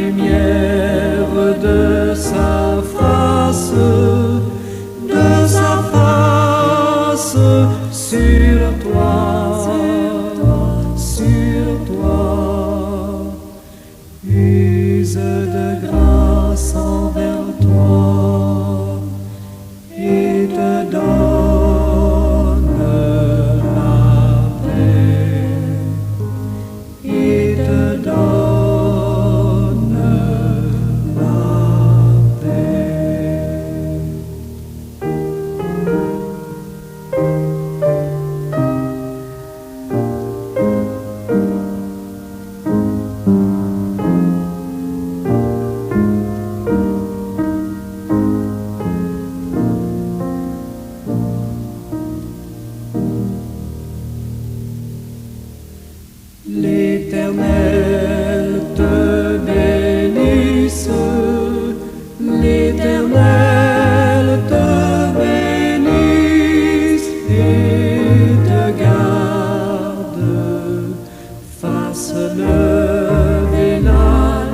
lumière de sa face sur toi, use de grâce envers toi et te donne la paix, et te donne la paix. L'Éternel te bénisse, l'Éternel te bénisse et te garde, fasse lever la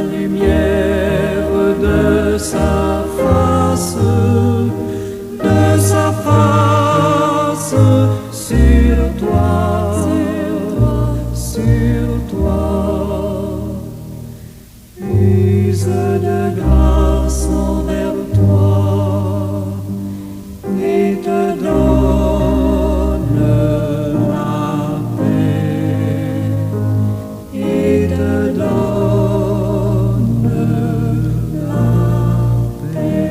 lumière de sa face sur toi, use de grâce envers toi et te donne la paix, et te donne la paix.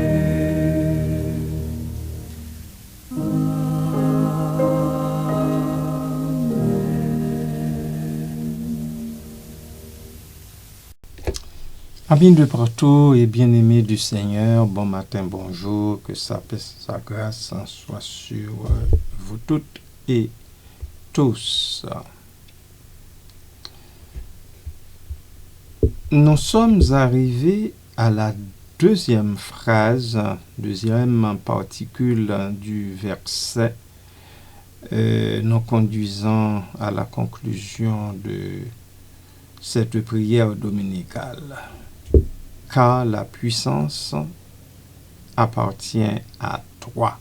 Amis de partout et bien-aimés du Seigneur, bon matin, bonjour, que sa paix, sa grâce soit sur vous toutes et tous. Nous sommes arrivés à la deuxième particule du verset, nous conduisant à la conclusion de cette prière dominicale. Car la puissance appartient à toi.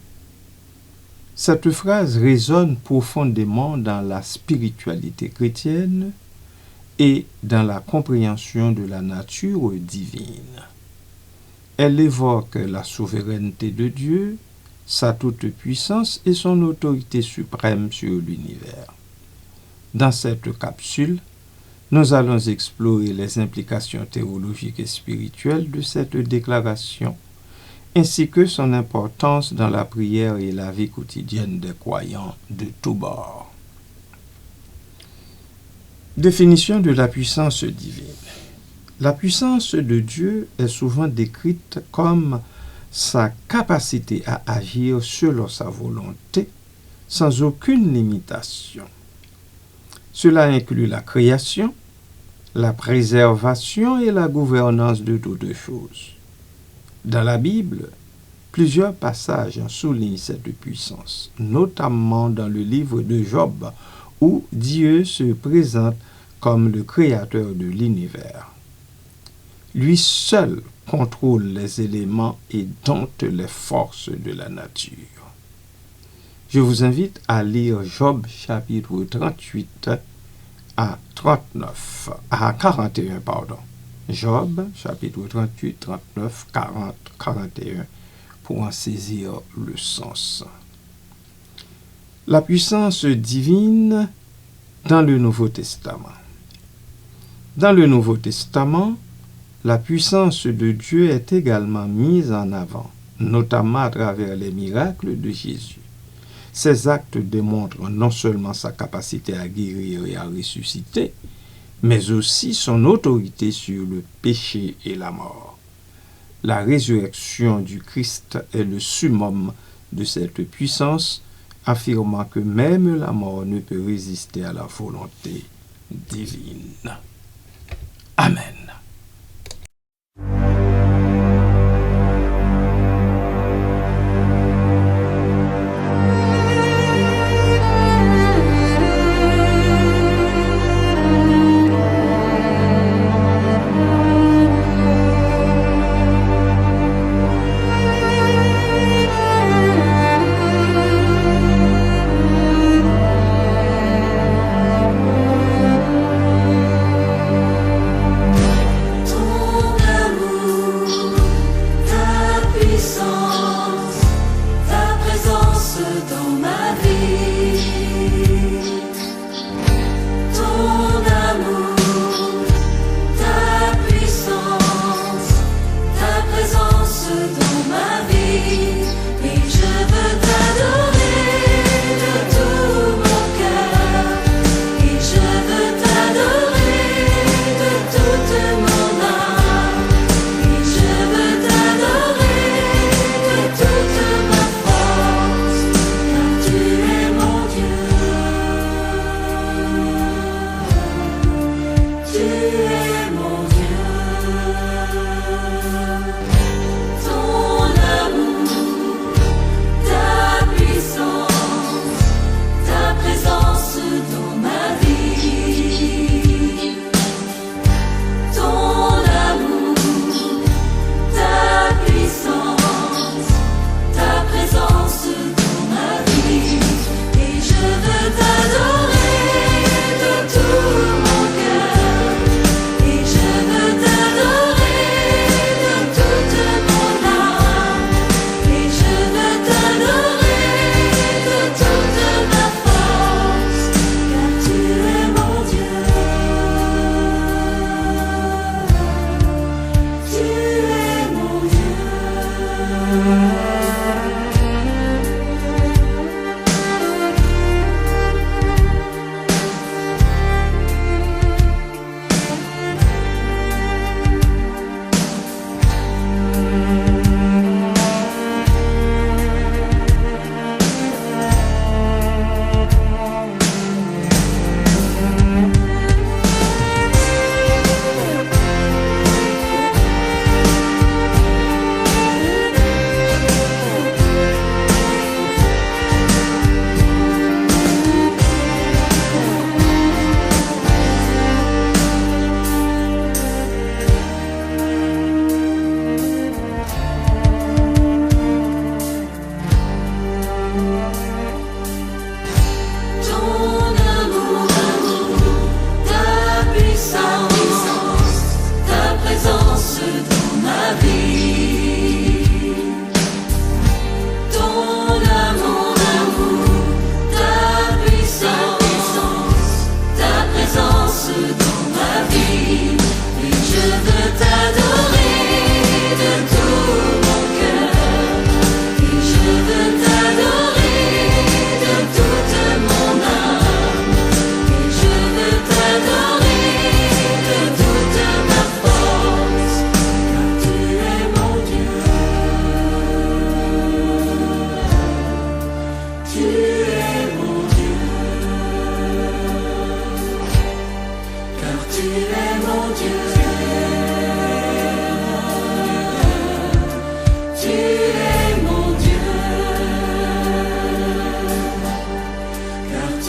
Cette phrase résonne profondément dans la spiritualité chrétienne et dans la compréhension de la nature divine. Elle évoque la souveraineté de Dieu, sa toute-puissance et son autorité suprême sur l'univers. Dans cette capsule, nous allons explorer les implications théologiques et spirituelles de cette déclaration, ainsi que son importance dans la prière et la vie quotidienne des croyants de tous bords. Définition de la puissance divine. La puissance de Dieu est souvent décrite comme sa capacité à agir selon sa volonté, sans aucune limitation. Cela inclut la création, la préservation et la gouvernance de toutes choses. Dans la Bible, plusieurs passages soulignent cette puissance, notamment dans le livre de Job, où Dieu se présente comme le créateur de l'univers. Lui seul contrôle les éléments et dompte les forces de la nature. Je vous invite à lire Job chapitre 38 à 41. Job chapitre 38, 39, 40, 41 pour en saisir le sens. La puissance divine dans le Nouveau Testament. Dans le Nouveau Testament, la puissance de Dieu est également mise en avant, notamment à travers les miracles de Jésus. Ces actes démontrent non seulement sa capacité à guérir et à ressusciter, mais aussi son autorité sur le péché et la mort. La résurrection du Christ est le summum de cette puissance, affirmant que même la mort ne peut résister à la volonté divine. Amen.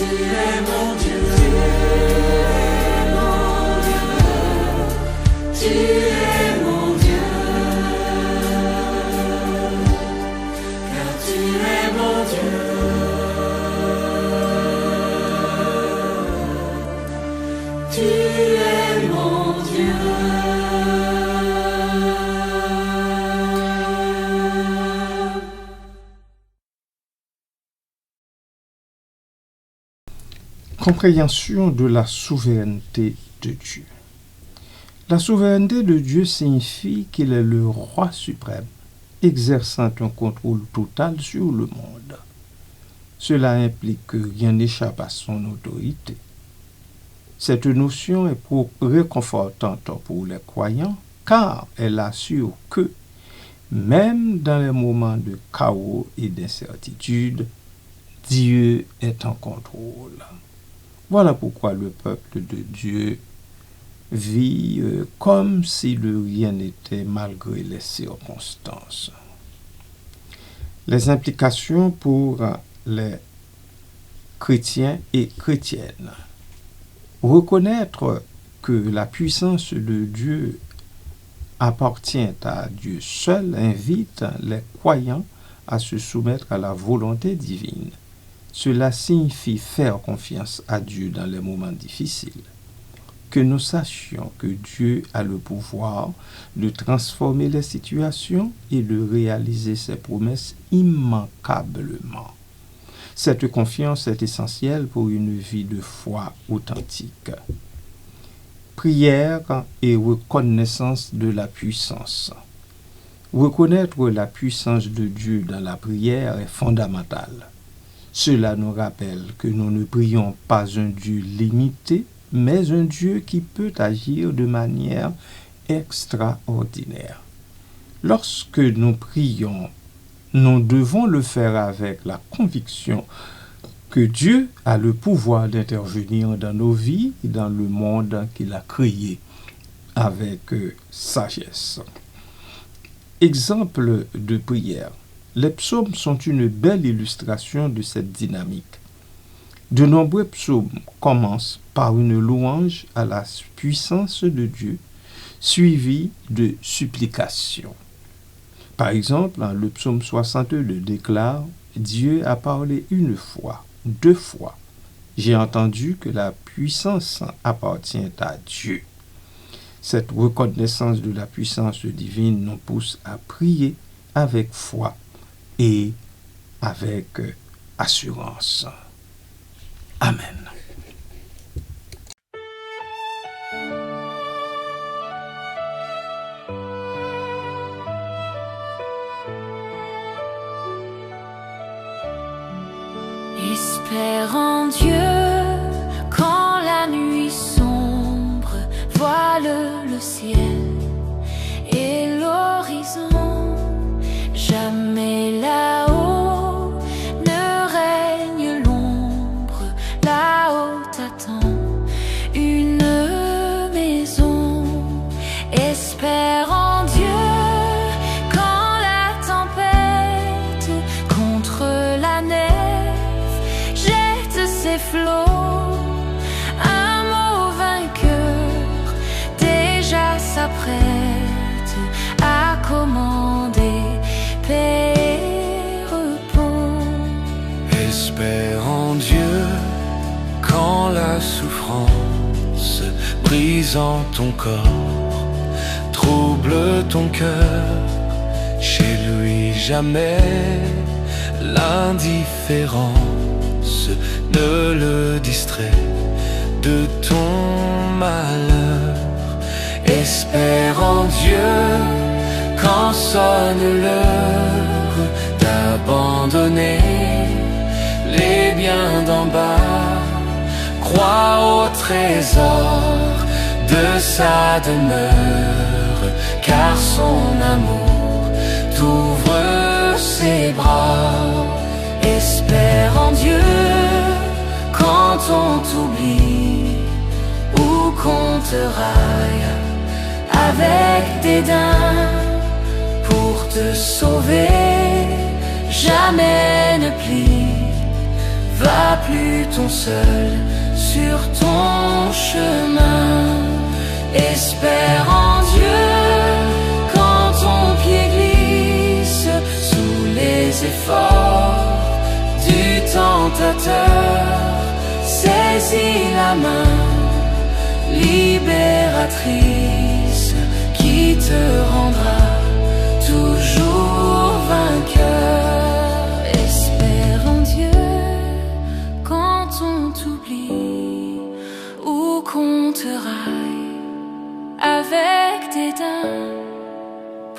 tu es mon Dieu, tu es mon Dieu, tu es mon Dieu, car tu es mon Dieu, tu es mon Dieu. Compréhension de la souveraineté de Dieu. La souveraineté de Dieu signifie qu'il est le roi suprême, exerçant un contrôle total sur le monde. Cela implique que rien n'échappe à son autorité. Cette notion est réconfortante pour les croyants car elle assure que, même dans les moments de chaos et d'incertitude, Dieu est en contrôle. Voilà pourquoi le peuple de Dieu vit comme si de rien n'était malgré les circonstances. Les implications pour les chrétiens et chrétiennes. Reconnaître que la puissance de Dieu appartient à Dieu seul invite les croyants à se soumettre à la volonté divine. Cela signifie faire confiance à Dieu dans les moments difficiles. Que nous sachions que Dieu a le pouvoir de transformer les situations et de réaliser ses promesses immanquablement. Cette confiance est essentielle pour une vie de foi authentique. Prière et reconnaissance de la puissance. Reconnaître la puissance de Dieu dans la prière est fondamental. Cela nous rappelle que nous ne prions pas un Dieu limité, mais un Dieu qui peut agir de manière extraordinaire. Lorsque nous prions, nous devons le faire avec la conviction que Dieu a le pouvoir d'intervenir dans nos vies et dans le monde qu'il a créé avec sagesse. Exemple de prière. Les psaumes sont une belle illustration de cette dynamique. De nombreux psaumes commencent par une louange à la puissance de Dieu, suivie de supplications. Par exemple, le psaume 62 déclare « Dieu a parlé une fois, deux fois. J'ai entendu que la puissance appartient à Dieu. » Cette reconnaissance de la puissance divine nous pousse à prier avec foi et avec assurance. Amen. Espère en Dieu quand la nuit sombre voile le ciel et l'horizon. Jamais là-haut ne règne l'ombre, là-haut t'attend une maison. Espère en Dieu quand la tempête contre la nef jette ses flots. Un mot vainqueur déjà s'apprête à commander paix et repos. Espère en Dieu quand la souffrance brisant ton corps trouble ton cœur. Chez lui jamais l'indifférence ne le distrait de ton malheur. Espère en Dieu quand sonne l'heure d'abandonner les biens d'en bas. Crois au trésor de sa demeure, car son amour t'ouvre ses bras. Espère en Dieu quand on t'oublie ou qu'on te raille avec dédain. Pour te sauver, jamais ne plie, Va plus ton seul sur ton chemin. Espère en Dieu quand ton pied glisse sous les efforts du tentateur. Saisis la main libératrice qui te rendra toujours vainqueur. Espère en Dieu quand on t'oublie ou qu'on te raille avec dédain.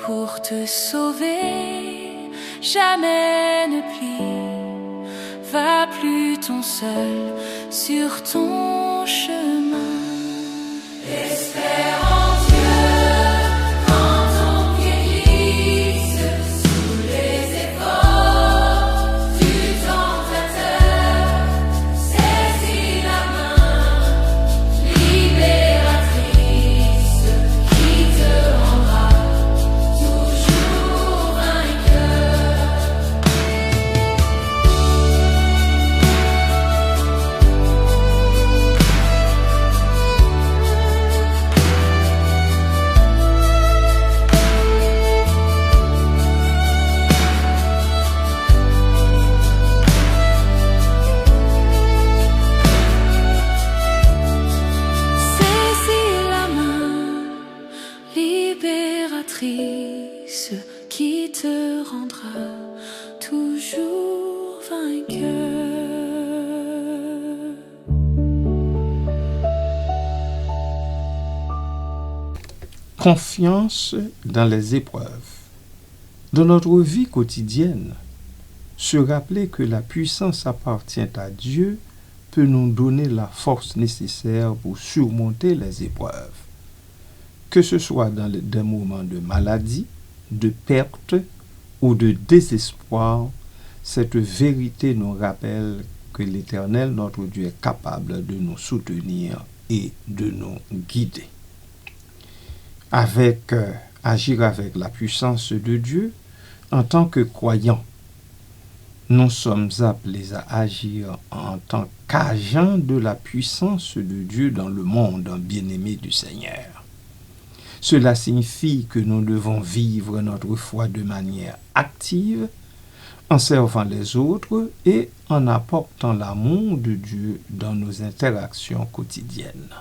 Pour te sauver, jamais ne plie. Va plus ton seul sur ton chemin. Espère en Dieu quand ton pied glisse sous les efforts du tentateur. Saisis la main libératrice qui te rendra toujours vainqueur. Saisis la main libératrice qui te rendra toujours vainqueur. Confiance dans les épreuves. Dans notre vie quotidienne, se rappeler que la puissance appartient à Dieu peut nous donner la force nécessaire pour surmonter les épreuves. Que ce soit dans des moments de maladie, de perte ou de désespoir, cette vérité nous rappelle que l'Éternel, notre Dieu, est capable de nous soutenir et de nous guider. Agir avec la puissance de Dieu, en tant que croyants, nous sommes appelés à agir en tant qu'agents de la puissance de Dieu dans le monde, bien-aimé du Seigneur. Cela signifie que nous devons vivre notre foi de manière active, en servant les autres et en apportant l'amour de Dieu dans nos interactions quotidiennes.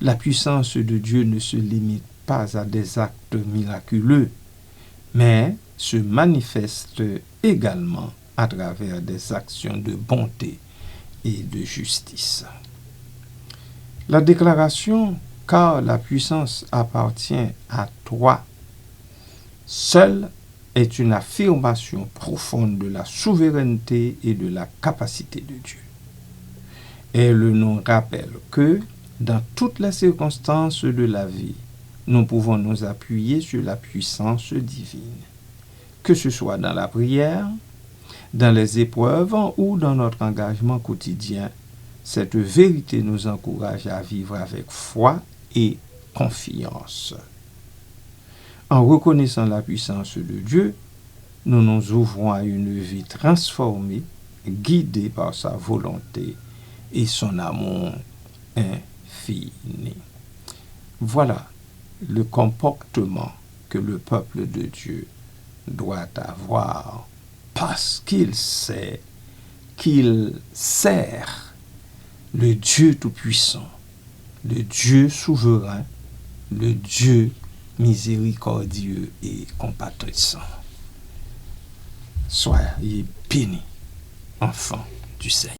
La puissance de Dieu ne se limite pas à des actes miraculeux, mais se manifeste également à travers des actions de bonté et de justice. La déclaration « Car la puissance appartient à toi seul » est une affirmation profonde de la souveraineté et de la capacité de Dieu. Elle nous rappelle que, dans toutes les circonstances de la vie, nous pouvons nous appuyer sur la puissance divine. Que ce soit dans la prière, dans les épreuves ou dans notre engagement quotidien, cette vérité nous encourage à vivre avec foi et confiance. En reconnaissant la puissance de Dieu, nous nous ouvrons à une vie transformée, guidée par sa volonté et son amour infini. Voilà le comportement que le peuple de Dieu doit avoir parce qu'il sait qu'il sert le Dieu Tout-Puissant, le Dieu souverain, le Dieu miséricordieux et compatissant. Soyez bénis, enfants du Seigneur.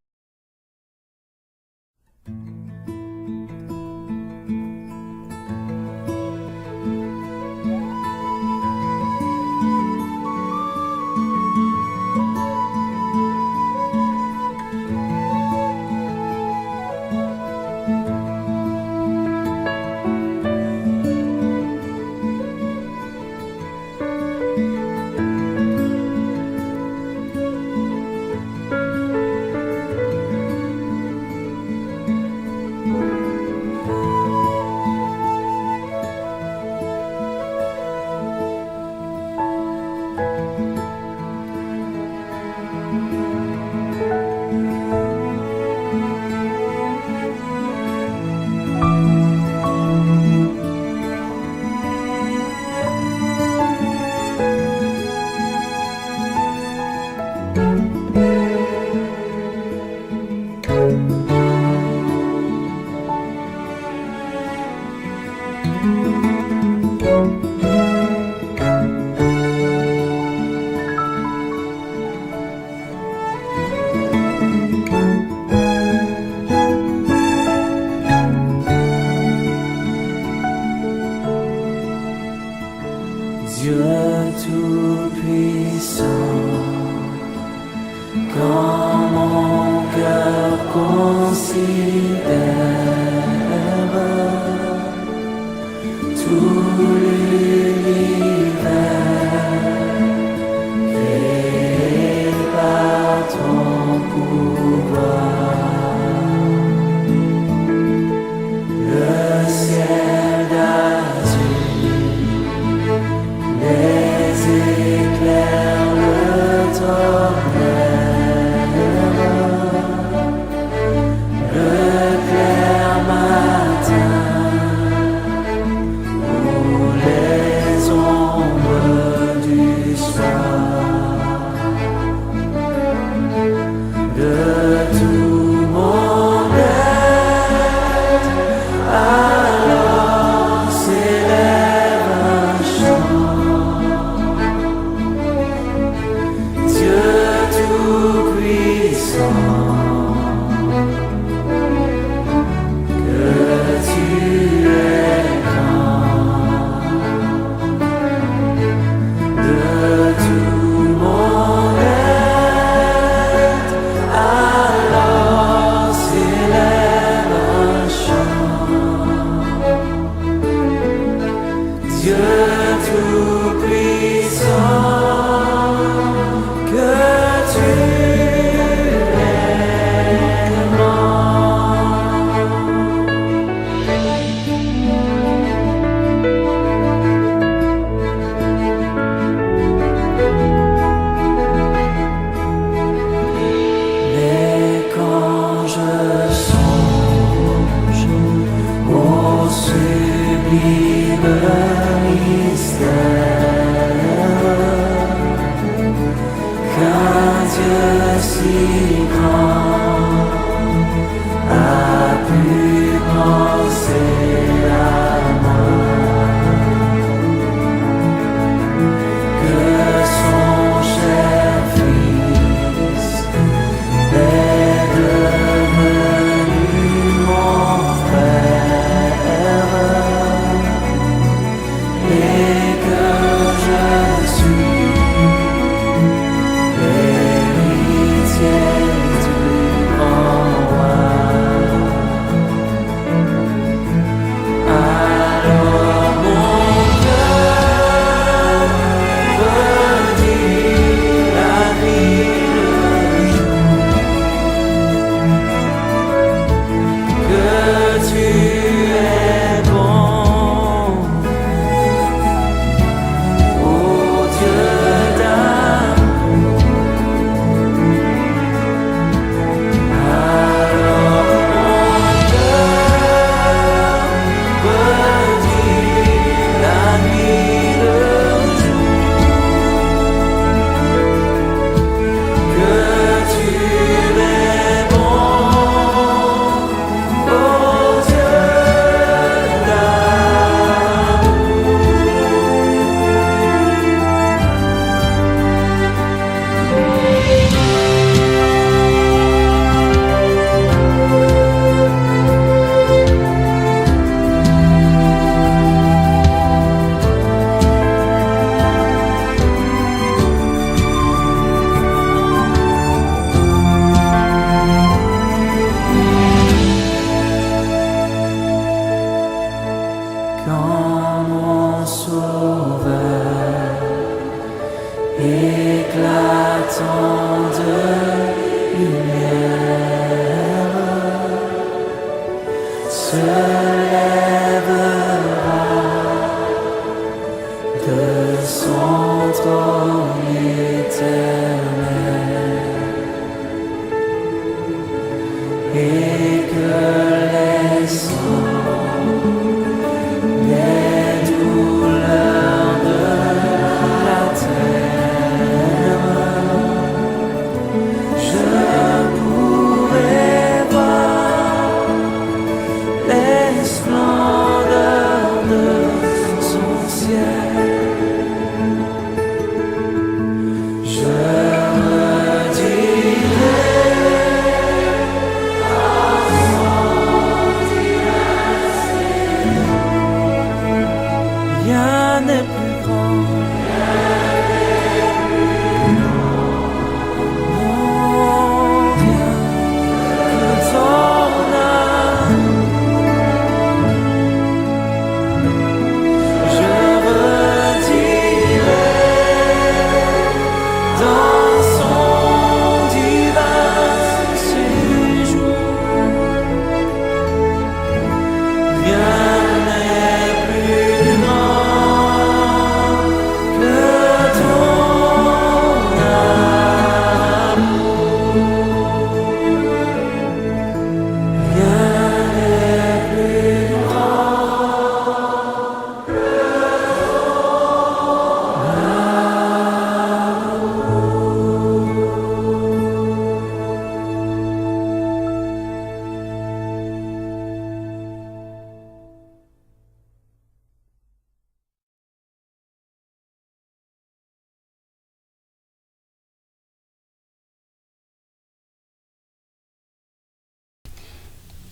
Explore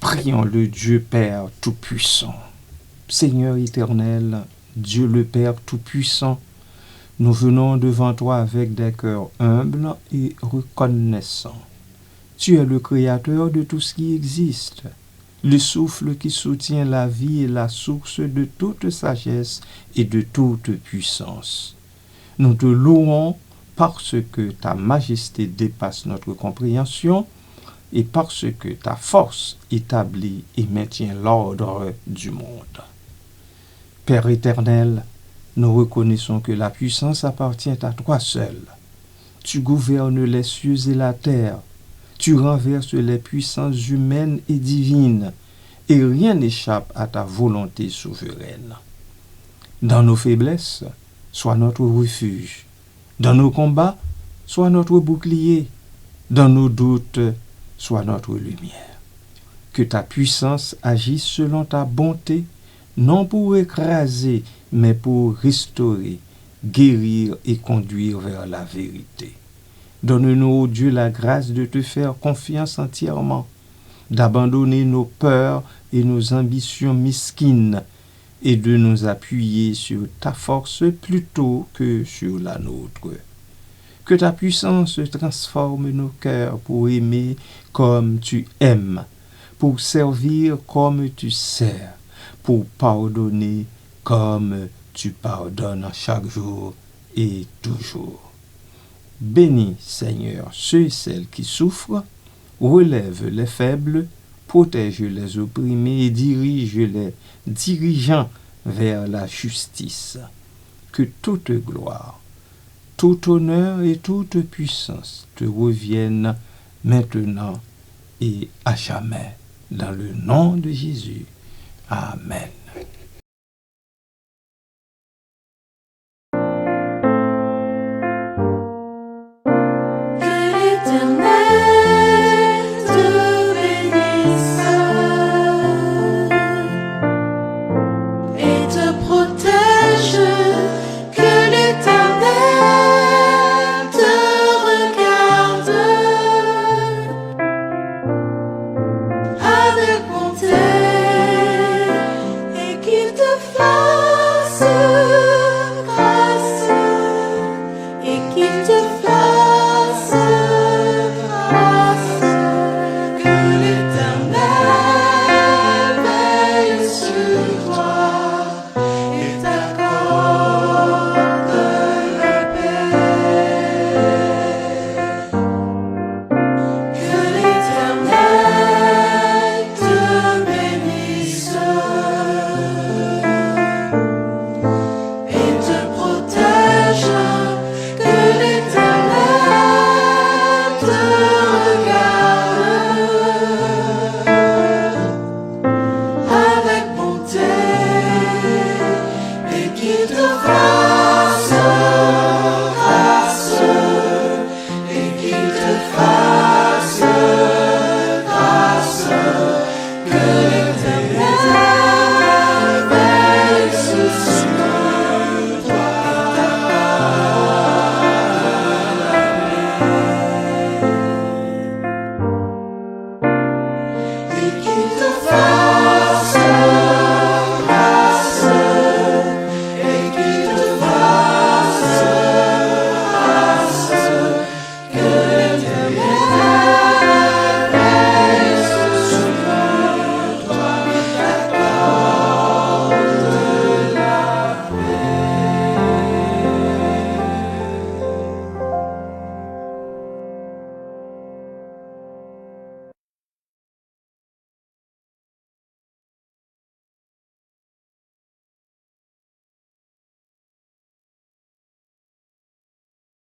Prions le Dieu Père Tout-Puissant. Seigneur éternel, Dieu le Père Tout-Puissant, nous venons devant toi avec des cœurs humbles et reconnaissants. Tu es le créateur de tout ce qui existe, le souffle qui soutient la vie et la source de toute sagesse et de toute puissance. Nous te louons parce que ta majesté dépasse notre compréhension et parce que ta force établit et maintient l'ordre du monde. Père éternel, nous reconnaissons que la puissance appartient à toi seul. Tu gouvernes les cieux et la terre. Tu renverses les puissances humaines et divines, et rien n'échappe à ta volonté souveraine. Dans nos faiblesses, sois notre refuge. Dans nos combats, sois notre bouclier. Dans nos doutes, sois notre lumière. Que ta puissance agisse selon ta bonté, non pour écraser, mais pour restaurer, guérir et conduire vers la vérité. Donne-nous, ô Dieu, la grâce de te faire confiance entièrement, d'abandonner nos peurs et nos ambitions mesquines et de nous appuyer sur ta force plutôt que sur la nôtre. Que ta puissance transforme nos cœurs pour aimer comme tu aimes, pour servir comme tu sers, pour pardonner comme tu pardonnes chaque jour et toujours. Bénis, Seigneur, ceux et celles qui souffrent, relève les faibles, protège les opprimés et dirige les dirigeants vers la justice. Que toute gloire, tout honneur et toute puissance te reviennent maintenant et à jamais, dans le nom de Jésus. Amen.